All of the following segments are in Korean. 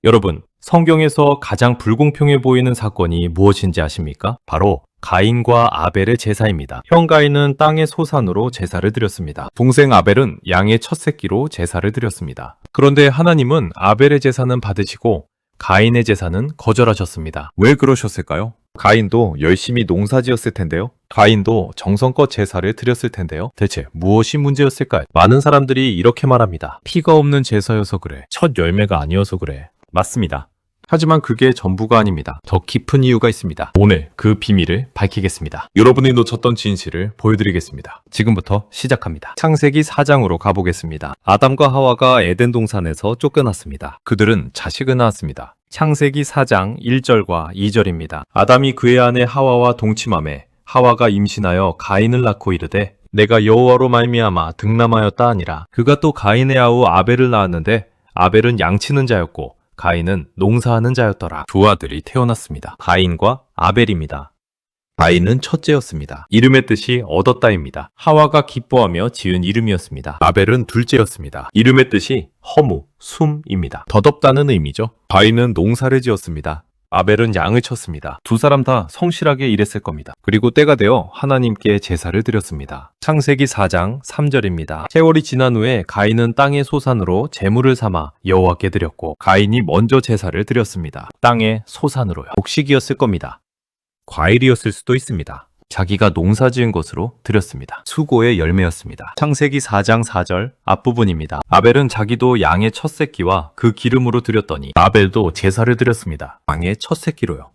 여러분, 성경에서 가장 불공평해 보이는 사건이 무엇인지 아십니까? 바로 가인과 아벨의 제사입니다. 형 가인은 땅의 소산으로 제사를 드렸습니다. 동생 아벨은 양의 첫 새끼로 제사를 드렸습니다. 그런데 하나님은 아벨의 제사는 받으시고 가인의 제사는 거절하셨습니다. 왜 그러셨을까요? 가인도 열심히 농사지었을 텐데요. 가인도 정성껏 제사를 드렸을 텐데요. 대체 무엇이 문제였을까요? 많은 사람들이 이렇게 말합니다. 피가 없는 제사여서 그래. 첫 열매가 아니어서 그래. 맞습니다. 하지만 그게 전부가 아닙니다. 더 깊은 이유가 있습니다. 오늘 그 비밀을 밝히겠습니다. 여러분이 놓쳤던 진실을 보여드리겠습니다. 지금부터 시작합니다. 창세기 4장으로 가보겠습니다. 아담과 하와가 에덴 동산에서 쫓겨났습니다. 그들은 자식을 낳았습니다. 창세기 4장 1절과 2절입니다. 아담이 그의 아내 하와와 동침하매 하와가 임신하여 가인을 낳고 이르되 내가 여호와로 말미암아 등남하였다 하니라. 그가 또 가인의 아우 아벨을 낳았는데 아벨은 양치는 자였고 가인은 농사하는 자였더라. 두 아들이 태어났습니다. 가인과 아벨입니다. 가인은 첫째였습니다. 이름의 뜻이 얻었다입니다. 하와가 기뻐하며 지은 이름이었습니다. 아벨은 둘째였습니다. 이름의 뜻이 허무, 숨입니다. 덧없다는 의미죠. 가인은 농사를 지었습니다. 아벨은 양을 쳤습니다. 두 사람 다 성실하게 일했을 겁니다. 그리고 때가 되어 하나님께 제사를 드렸습니다. 창세기 4장 3절입니다. 세월이 지난 후에 가인은 땅의 소산으로 제물을 삼아 여호와께 드렸고 가인이 먼저 제사를 드렸습니다. 땅의 소산으로요. 곡식이었을 겁니다. 과일이었을 수도 있습니다. 자기가 농사지은 것으로 드렸습니다. 수고의 열매였습니다. 창세기 4장 4절 앞부분입니다. 아벨은 자기도 양의 첫 새끼와 그 기름으로 드렸더니 아벨도 제사를 드렸습니다. 양의 첫 새끼로요.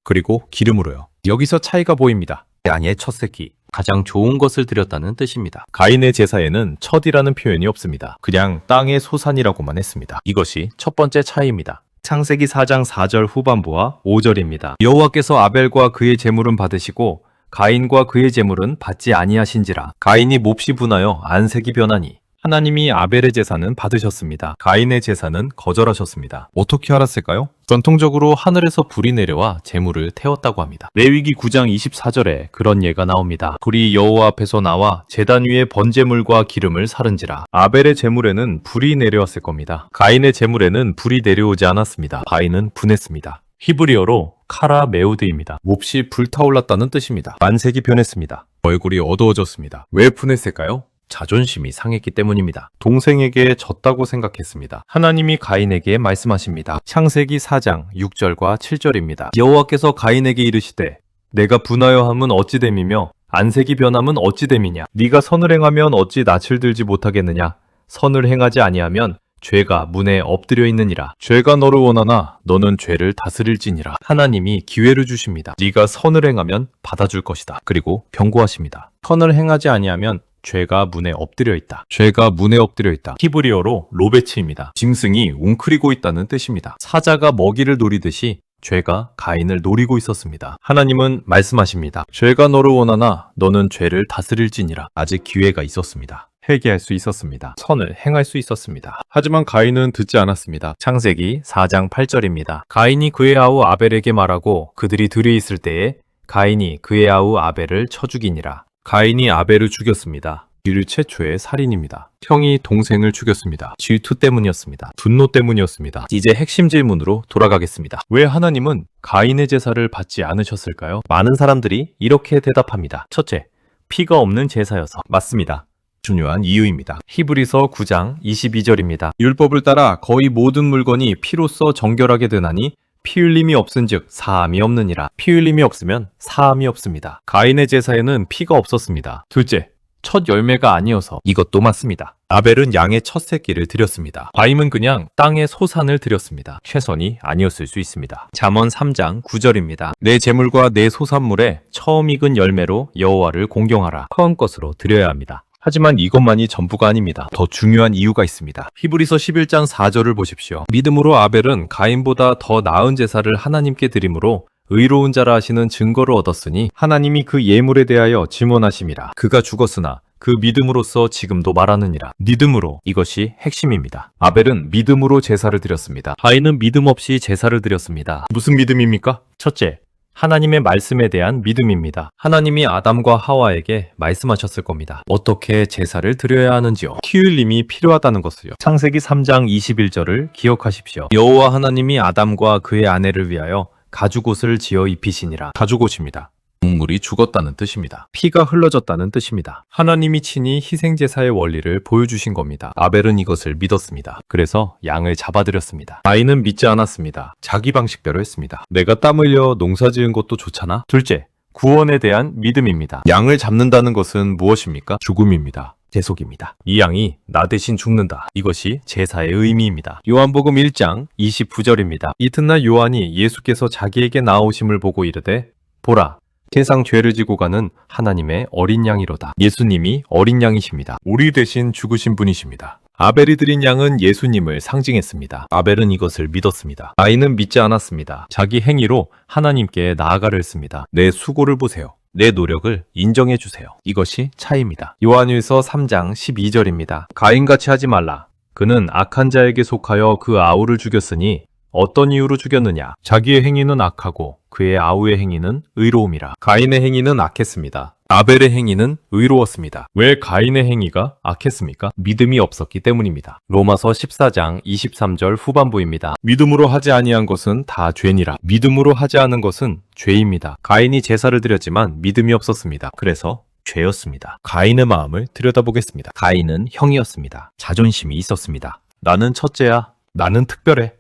그리고 기름으로요. 여기서 차이가 보입니다. 양의 첫 새끼, 가장 좋은 것을 드렸다는 뜻입니다. 가인의 제사에는 첫이라는 표현이 없습니다. 그냥 땅의 소산이라고만 했습니다. 이것이 첫 번째 차이입니다. 창세기 4장 4절 후반부와 5절입니다. 여호와께서 아벨과 그의 제물은 받으시고 가인과 그의 제물은 받지 아니하신지라. 가인이 몹시 분하여 안색이 변하니 하나님이 아벨의 제사는 받으셨습니다. 가인의 제사는 거절하셨습니다. 어떻게 알았을까요? 전통적으로 하늘에서 불이 내려와 제물을 태웠다고 합니다. 레위기 9장 24절에 그런 예가 나옵니다. 불이 여호와 앞에서 나와 제단 위에 번제물과 기름을 사른지라. 아벨의 제물에는 불이 내려왔을 겁니다. 가인의 제물에는 불이 내려오지 않았습니다. 가인은 분했습니다. 히브리어로 카라 메우드입니다. 몹시 불타올랐다는 뜻입니다. 안색이 변했습니다. 얼굴이 어두워졌습니다. 왜 분했을까요? 자존심이 상했기 때문입니다. 동생에게 졌다고 생각했습니다. 하나님이 가인에게 말씀하십니다. 창세기 4장 6절과 7절입니다. 여호와께서 가인에게 이르시되 내가 분하여 함은 어찌 됨이며 안색이 변함은 어찌 됨이냐. 네가 선을 행하면 어찌 낯을 들지 못하겠느냐. 선을 행하지 아니하면 죄가 문에 엎드려 있느니라. 죄가 너를 원하나 너는 죄를 다스릴지니라. 하나님이 기회를 주십니다. 네가 선을 행하면 받아줄 것이다. 그리고 경고하십니다. 선을 행하지 아니하면 죄가 문에 엎드려 있다. 죄가 문에 엎드려 있다. 히브리어로 로베츠입니다. 짐승이 웅크리고 있다는 뜻입니다. 사자가 먹이를 노리듯이 죄가 가인을 노리고 있었습니다. 하나님은 말씀하십니다. 죄가 너를 원하나 너는 죄를 다스릴지니라. 아직 기회가 있었습니다. 회개할 수 있었습니다. 선을 행할 수 있었습니다. 하지만 가인은 듣지 않았습니다. 창세기 4장 8절입니다. 가인이 그의 아우 아벨에게 말하고 그들이 들에 있을 때에 가인이 그의 아우 아벨을 쳐 죽이니라. 가인이 아벨을 죽였습니다. 인류 최초의 살인입니다. 형이 동생을 죽였습니다. 질투 때문이었습니다. 분노 때문이었습니다. 이제 핵심 질문으로 돌아가겠습니다. 왜 하나님은 가인의 제사를 받지 않으셨을까요? 많은 사람들이 이렇게 대답합니다. 첫째, 피가 없는 제사여서. 맞습니다. 중요한 이유입니다. 히브리서 9장 22절입니다. 율법을 따라 거의 모든 물건이 피로써 정결하게 되나니 피 흘림이 없은즉 사함이 없느니라. 피 흘림이 없으면 사함이 없습니다. 가인의 제사에는 피가 없었습니다. 둘째, 첫 열매가 아니어서. 이것도 맞습니다. 아벨은 양의 첫 새끼를 드렸습니다. 가인은 그냥 땅의 소산을 드렸습니다. 최선이 아니었을 수 있습니다. 잠언 3장 9절입니다. 내 제물과 내 소산물에 처음 익은 열매로 여호와를 공경하라. 처음 것으로 드려야 합니다. 하지만 이것만이 전부가 아닙니다. 더 중요한 이유가 있습니다. 히브리서 11장 4절을 보십시오. 믿음으로 아벨은 가인보다 더 나은 제사를 하나님께 드림으로 의로운 자라 하시는 증거를 얻었으니 하나님이 그 예물에 대하여 증언하심이라. 그가 죽었으나 그 믿음으로써 지금도 말하느니라. 믿음으로. 이것이 핵심입니다. 아벨은 믿음으로 제사를 드렸습니다. 가인은 믿음 없이 제사를 드렸습니다. 무슨 믿음입니까? 첫째, 하나님의 말씀에 대한 믿음입니다. 하나님이 아담과 하와에게 말씀하셨을 겁니다. 어떻게 제사를 드려야 하는지요. 키울림이 필요하다는 것을요. 창세기 3장 21절을 기억하십시오. 여호와 하나님이 아담과 그의 아내를 위하여 가죽옷을 지어 입히시니라. 가죽옷입니다. 동물이 죽었다는 뜻입니다. 피가 흘러졌다는 뜻입니다. 하나님이 친히 희생제사의 원리를 보여주신 겁니다. 아벨은 이것을 믿었습니다. 그래서 양을 잡아들였습니다. 가인은 믿지 않았습니다. 자기 방식대로 했습니다. 내가 땀 흘려 농사 지은 것도 좋잖아. 둘째, 구원에 대한 믿음입니다. 양을 잡는다는 것은 무엇입니까? 죽음입니다. 제속입니다. 이 양이 나 대신 죽는다. 이것이 제사의 의미입니다. 요한복음 1장 29절입니다. 이튿날 요한이 예수께서 자기에게 나오심을 보고 이르되 보라, 세상 죄를 지고 가는 하나님의 어린 양이로다. 예수님이 어린 양이십니다. 우리 대신 죽으신 분이십니다. 아벨이 드린 양은 예수님을 상징했습니다. 아벨은 이것을 믿었습니다. 가인은 믿지 않았습니다. 자기 행위로 하나님께 나아가려 했습니다. 내 수고를 보세요. 내 노력을 인정해 주세요. 이것이 차이입니다. 요한일서 3장 12절입니다. 가인같이 하지 말라. 그는 악한 자에게 속하여 그 아우를 죽였으니 어떤 이유로 죽였느냐? 자기의 행위는 악하고 그의 아우의 행위는 의로움이라. 가인의 행위는 악했습니다. 아벨의 행위는 의로웠습니다. 왜 가인의 행위가 악했습니까? 믿음이 없었기 때문입니다. 로마서 14장 23절 후반부입니다. 믿음으로 하지 아니한 것은 다 죄니라. 믿음으로 하지 않은 것은 죄입니다. 가인이 제사를 드렸지만 믿음이 없었습니다. 그래서 죄였습니다. 가인의 마음을 들여다보겠습니다. 가인은 형이었습니다. 자존심이 있었습니다. 나는 첫째야. 나는 특별해.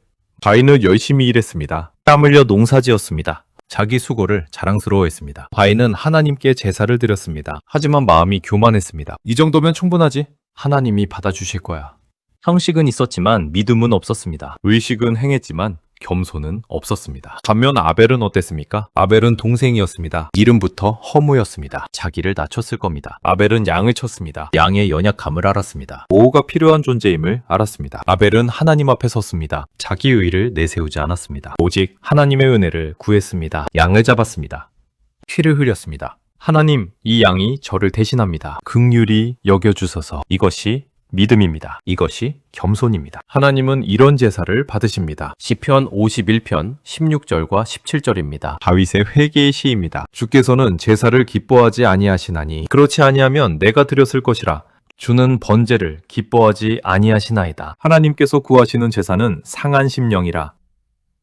가인은 열심히 일했습니다. 땀 흘려 농사지었습니다. 자기 수고를 자랑스러워했습니다. 가인은 하나님께 제사를 드렸습니다. 하지만 마음이 교만했습니다. 이 정도면 충분하지? 하나님이 받아주실 거야. 형식은 있었지만 믿음은 없었습니다. 의식은 행했지만 겸손은 없었습니다. 반면 아벨은 어땠습니까? 아벨은 동생이었습니다. 이름부터 허무였습니다. 자기를 낮췄을 겁니다. 아벨은 양을 쳤습니다. 양의 연약함을 알았습니다. 보호가 필요한 존재임을 알았습니다. 아벨은 하나님 앞에 섰습니다. 자기 의를 내세우지 않았습니다. 오직 하나님의 은혜를 구했습니다. 양을 잡았습니다. 피를 흘렸습니다. 하나님, 이 양이 저를 대신합니다. 긍휼히 여겨주소서. 이것이 믿음입니다. 이것이 겸손입니다. 하나님은 이런 제사를 받으십니다. 시편 51편 16절과 17절입니다. 다윗의 회개의 시입니다. 주께서는 제사를 기뻐하지 아니하시나니 그렇지 아니하면 내가 드렸을 것이라. 주는 번제를 기뻐하지 아니하시나이다. 하나님께서 구하시는 제사는 상한 심령이라.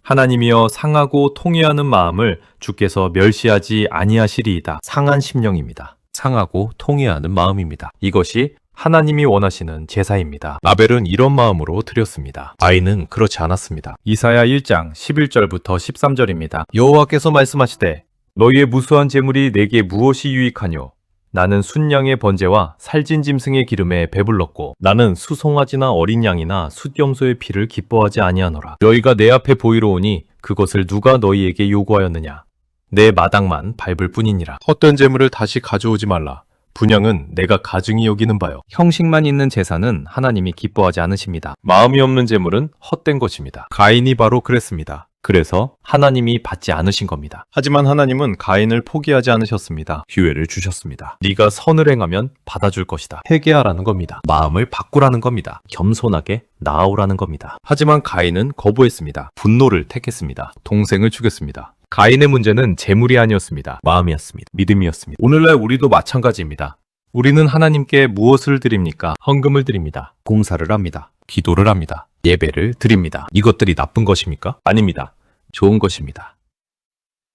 하나님이여 상하고 통회하는 마음을 주께서 멸시하지 아니하시리이다. 상한 심령입니다. 상하고 통회하는 마음입니다. 이것이 하나님이 원하시는 제사입니다. 아벨은 이런 마음으로 드렸습니다. 가인은 그렇지 않았습니다. 이사야 1장 11절부터 13절입니다. 여호와께서 말씀하시되 너희의 무수한 재물이 내게 무엇이 유익하뇨? 나는 순양의 번제와 살진 짐승의 기름에 배불렀고 나는 수송아지나 어린 양이나 숫염소의 피를 기뻐하지 아니하노라. 너희가 내 앞에 보이러 오니 그것을 누가 너희에게 요구하였느냐? 내 마당만 밟을 뿐이니라. 헛된 재물을 다시 가져오지 말라. 분향은 내가 가증히 여기는 바요. 형식만 있는 제사는 하나님이 기뻐하지 않으십니다. 마음이 없는 제물은 헛된 것입니다. 가인이 바로 그랬습니다. 그래서 하나님이 받지 않으신 겁니다. 하지만 하나님은 가인을 포기하지 않으셨습니다. 기회를 주셨습니다. 네가 선을 행하면 받아줄 것이다. 회개하라는 겁니다. 마음을 바꾸라는 겁니다. 겸손하게 나아오라는 겁니다. 하지만 가인은 거부했습니다. 분노를 택했습니다. 동생을 죽였습니다. 가인의 문제는 재물이 아니었습니다. 마음이었습니다. 믿음이었습니다. 오늘날 우리도 마찬가지입니다. 우리는 하나님께 무엇을 드립니까? 헌금을 드립니다. 공사를 합니다. 기도를 합니다. 예배를 드립니다. 이것들이 나쁜 것입니까? 아닙니다. 좋은 것입니다.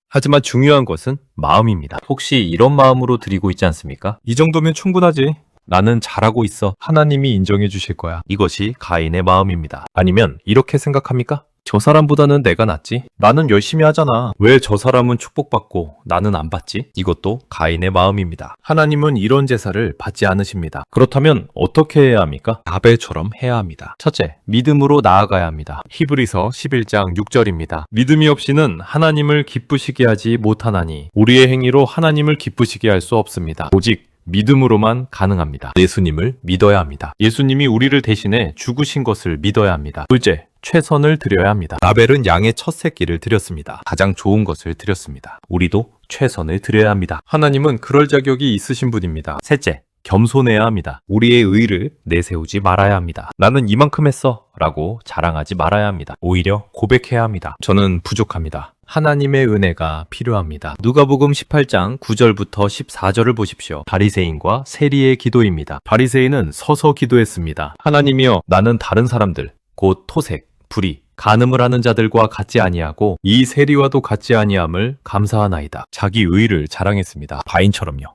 하지만 중요한 것은 마음입니다. 혹시 이런 마음으로 드리고 있지 않습니까? 이 정도면 충분하지. 나는 잘하고 있어. 하나님이 인정해 주실 거야. 이것이 가인의 마음입니다. 아니면 이렇게 생각합니까? 저 사람보다는 내가 낫지? 나는 열심히 하잖아. 왜 저 사람은 축복받고 나는 안 받지? 이것도 가인의 마음입니다. 하나님은 이런 제사를 받지 않으십니다. 그렇다면 어떻게 해야 합니까? 아벨처럼 해야 합니다. 첫째, 믿음으로 나아가야 합니다. 히브리서 11장 6절입니다. 믿음이 없이는 하나님을 기쁘시게 하지 못하나니 우리의 행위로 하나님을 기쁘시게 할 수 없습니다. 오직 믿음으로만 가능합니다. 예수님을 믿어야 합니다. 예수님이 우리를 대신해 죽으신 것을 믿어야 합니다. 둘째, 최선을 드려야 합니다. 아벨은 양의 첫 새끼를 드렸습니다. 가장 좋은 것을 드렸습니다. 우리도 최선을 드려야 합니다. 하나님은 그럴 자격이 있으신 분입니다. 셋째, 겸손해야 합니다. 우리의 의를 내세우지 말아야 합니다. 나는 이만큼 했어 라고 자랑하지 말아야 합니다. 오히려 고백해야 합니다. 저는 부족합니다. 하나님의 은혜가 필요합니다. 누가복음 18장 9절부터 14절을 보십시오. 바리새인과 세리의 기도입니다. 바리새인은 서서 기도했습니다. 하나님이여, 나는 다른 사람들, 곧 토색, 불의, 간음을 하는 자들과 같지 아니하고 이 세리와도 같지 아니함을 감사하나이다. 자기 의를 자랑했습니다. 바인처럼요.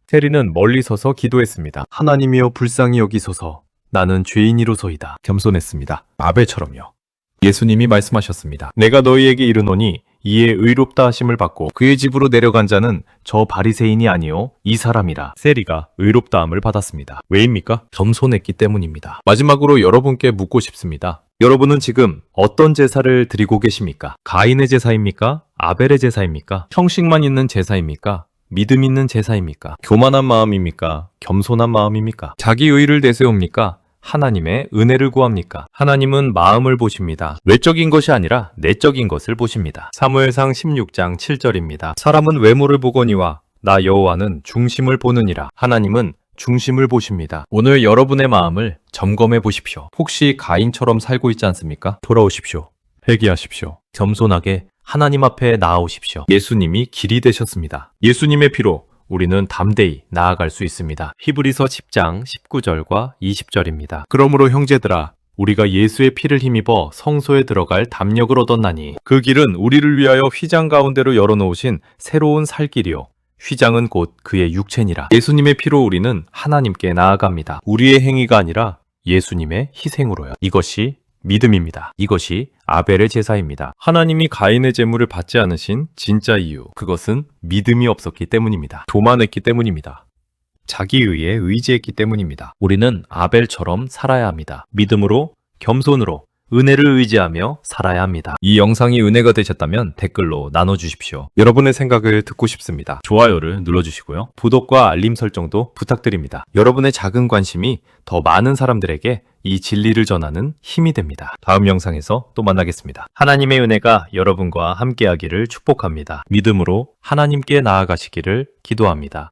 세리는 멀리 서서 기도했습니다. 하나님이여, 불쌍히 여기소서. 나는 죄인이로소이다. 겸손했습니다. 아벨처럼요. 예수님이 말씀하셨습니다. 내가 너희에게 이르노니 이에 의롭다 하심을 받고 그의 집으로 내려간 자는 저 바리새인이 아니요 이 사람이라. 세리가 의롭다함을 받았습니다. 왜입니까? 겸손했기 때문입니다. 마지막으로 여러분께 묻고 싶습니다. 여러분은 지금 어떤 제사를 드리고 계십니까? 가인의 제사입니까? 아벨의 제사입니까? 형식만 있는 제사입니까? 믿음 있는 제사입니까? 교만한 마음입니까? 겸손한 마음입니까? 자기 의를 내세웁니까? 하나님의 은혜를 구합니까? 하나님은 마음을 보십니다. 외적인 것이 아니라 내적인 것을 보십니다. 사무엘상 16장 7절입니다. 사람은 외모를 보거니와 나 여호와는 중심을 보느니라. 하나님은 중심을 보십니다. 오늘 여러분의 마음을 점검해 보십시오. 혹시 가인처럼 살고 있지 않습니까? 돌아오십시오. 회개하십시오. 겸손하게 하나님 앞에 나아오십시오. 예수님이 길이 되셨습니다. 예수님의 피로 우리는 담대히 나아갈 수 있습니다. 히브리서 10장 19절과 20절입니다. 그러므로 형제들아, 우리가 예수의 피를 힘입어 성소에 들어갈 담력을 얻었나니 그 길은 우리를 위하여 휘장 가운데로 열어놓으신 새로운 살 길이요 휘장은 곧 그의 육체니라. 예수님의 피로 우리는 하나님께 나아갑니다. 우리의 행위가 아니라 예수님의 희생으로요. 이것이 믿음입니다. 이것이 아벨의 제사입니다. 하나님이 가인의 제물을 받지 않으신 진짜 이유, 그것은 믿음이 없었기 때문입니다. 교만했기 때문입니다. 자기 의에 의지했기 때문입니다. 우리는 아벨처럼 살아야 합니다. 믿음으로, 겸손으로, 은혜를 의지하며 살아야 합니다. 이 영상이 은혜가 되셨다면 댓글로 나눠주십시오. 여러분의 생각을 듣고 싶습니다. 좋아요를 눌러주시고요. 구독과 알림 설정도 부탁드립니다. 여러분의 작은 관심이 더 많은 사람들에게 이 진리를 전하는 힘이 됩니다. 다음 영상에서 또 만나겠습니다. 하나님의 은혜가 여러분과 함께하기를 축복합니다. 믿음으로 하나님께 나아가시기를 기도합니다.